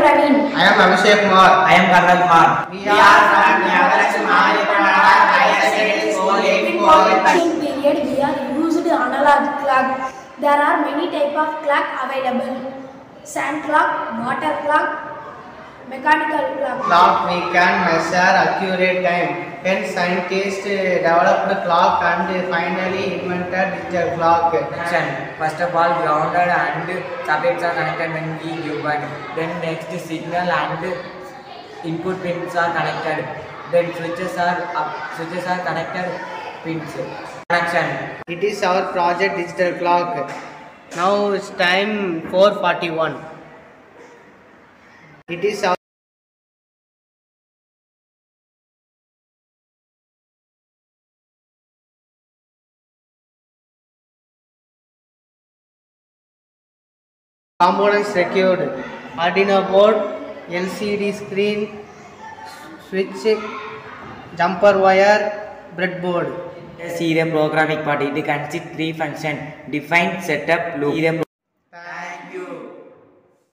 Praveen. I am Abhishek Kumar. I am Karnal Kumar. We are from Yavarach Mahayapana Higher Secondary School in Kovil. In period, we are used analog clock. There are many type of clock available. Sand clock, water clock, mechanical clock. Clock we can measure accurate time. Hence scientists developed clock and finally invented digital clock. First of all, grounded and circuits are connected when we give one. Then next signal and input pins are connected. Then switches are connected pins. Connection. It is our project digital clock. Now it's time 4:41. It is our components required: Arduino board, LCD screen, switch, jumper wire, breadboard. See the programming part. It consists three functions: define, setup, loop.